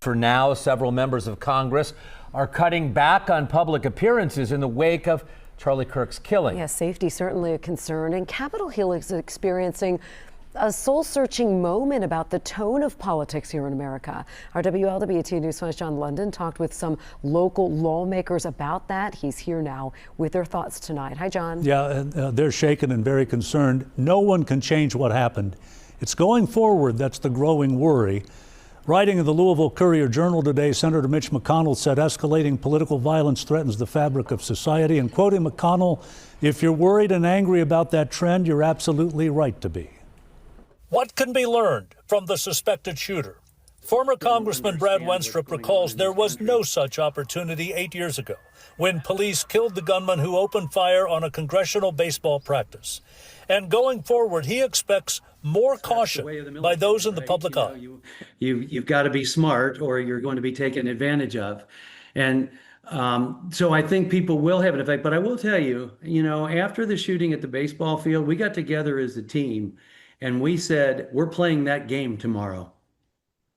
For now, several members of Congress are cutting back on public appearances in the wake of Charlie Kirk's killing. Yes, safety certainly a concern, and Capitol Hill is experiencing a soul-searching moment about the tone of politics here in America. Our WLWT News 5's John London talked with some local lawmakers about that. He's here now with their thoughts tonight. Hi, John. Yeah, they're shaken and very concerned. No one can change what happened. It's going forward that's the growing worry. Writing in the Louisville Courier-Journal today, Senator Mitch McConnell said escalating political violence threatens the fabric of society. And quoting McConnell, "If you're worried and angry about that trend, you're absolutely right to be." What can be learned from the suspected shooter? Former Congressman Brad Wenstrup recalls there was no such opportunity 8 years ago when police killed the gunman who opened fire on a congressional baseball practice. And going forward, he expects more caution by those in the public eye. You've got to be smart or you're going to be taken advantage of. And so I think people will have an effect. But I will tell you, after the shooting at the baseball field, we got together as a team and we said, we're playing that game tomorrow.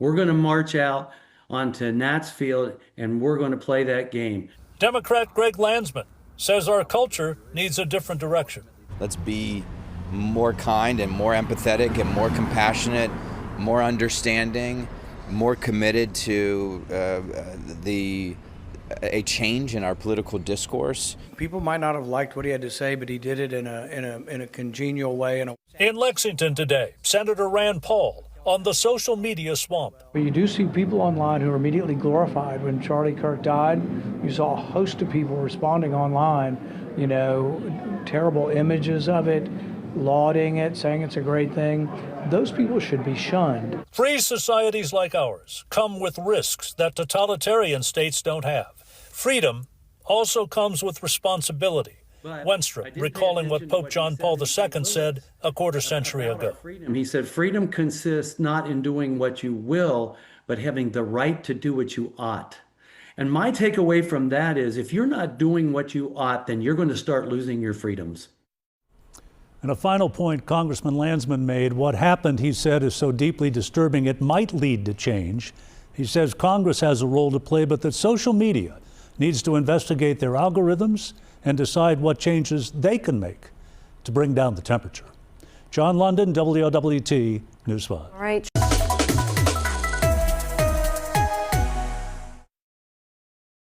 We're going to march out onto Nats Field and we're going to play that game. Democrat Greg Landsman says our culture needs a different direction. Let's be more kind and more empathetic and more compassionate, more understanding, more committed to a change in our political discourse. People might not have liked what he had to say, but he did it in a congenial way. In Lexington today, Senator Rand Paul on the social media swamp. But you do see people online who are immediately glorified. When Charlie Kirk died, you saw a host of people responding online, terrible images of it, lauding it, saying it's a great thing. Those people should be shunned. Free societies like ours come with risks that totalitarian states don't have. Freedom also comes with responsibility. Wenstrup recalling what Pope John Paul II said a quarter century ago. He said, freedom consists not in doing what you will, but having the right to do what you ought. And my takeaway from that is, if you're not doing what you ought, then you're going to start losing your freedoms. And a final point Congressman Landsman made, what happened, he said, is so deeply disturbing it might lead to change. He says Congress has a role to play, but that social media needs to investigate their algorithms and decide what changes they can make to bring down the temperature. John London, WLWT News 5. All right.